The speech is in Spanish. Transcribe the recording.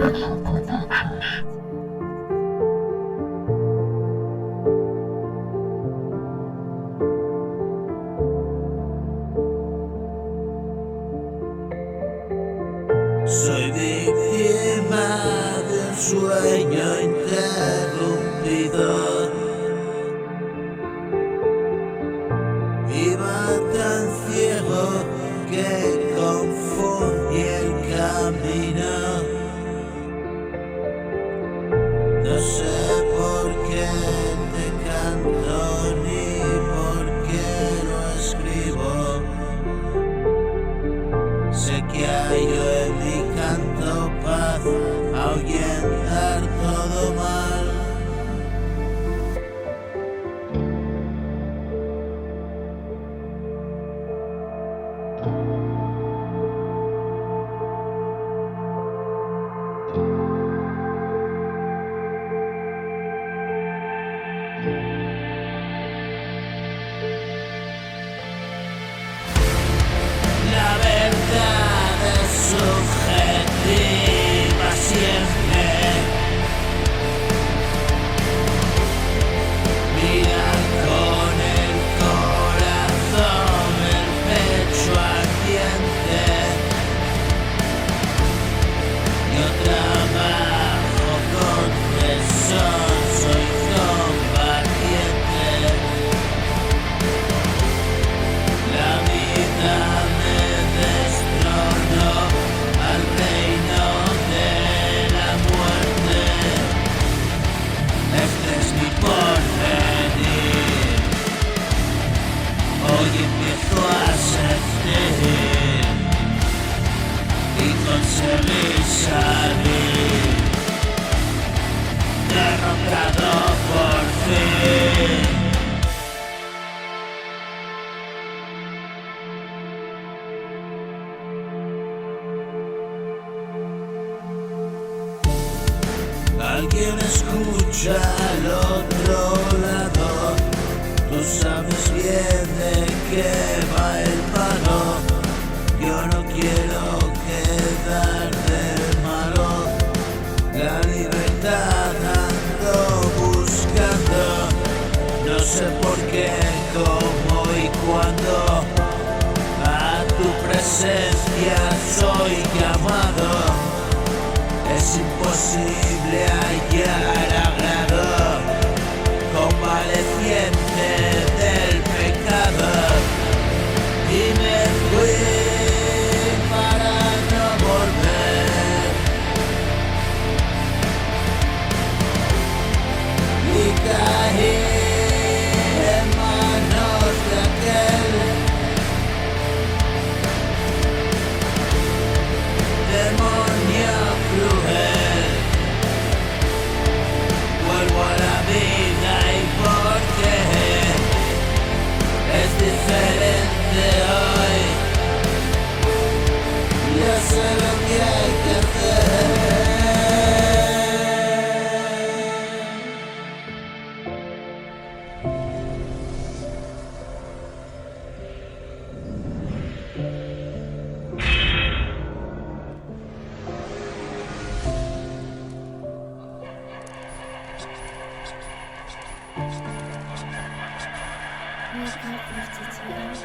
Soy víctima de un sueño interrumpido. Iba tan ciego que confundí el camino. No sé por qué te canto ni por qué lo escribo. Sé que hayo en mi canto paz, ahuyentar todo mal. La verdad es subjetiva siempre. Mira con el corazón, el pecho ardiente. Yo trabajo con tesón, soy combatiente. La vida me destronó al reino de la muerte. Este es mi porvenir. Hoy empiezo a sentir y conseguí salir derrotado por fin. Alguien escucha al otro lado. Tú sabes bien de qué va el pago. Yo no quiero quedar de malo. La libertad ando buscando. No sé por qué, cómo y cuándo. A tu presencia soy llamado. Es imposible hallar agrado, convaleciente del pecado. Y me fui para no volver. Y caí en manos de aquel demonio cruel. Vuelvo a la vida y por qué es diferente hoy. Ya sé lo que hay que hacer. Можно простить меня.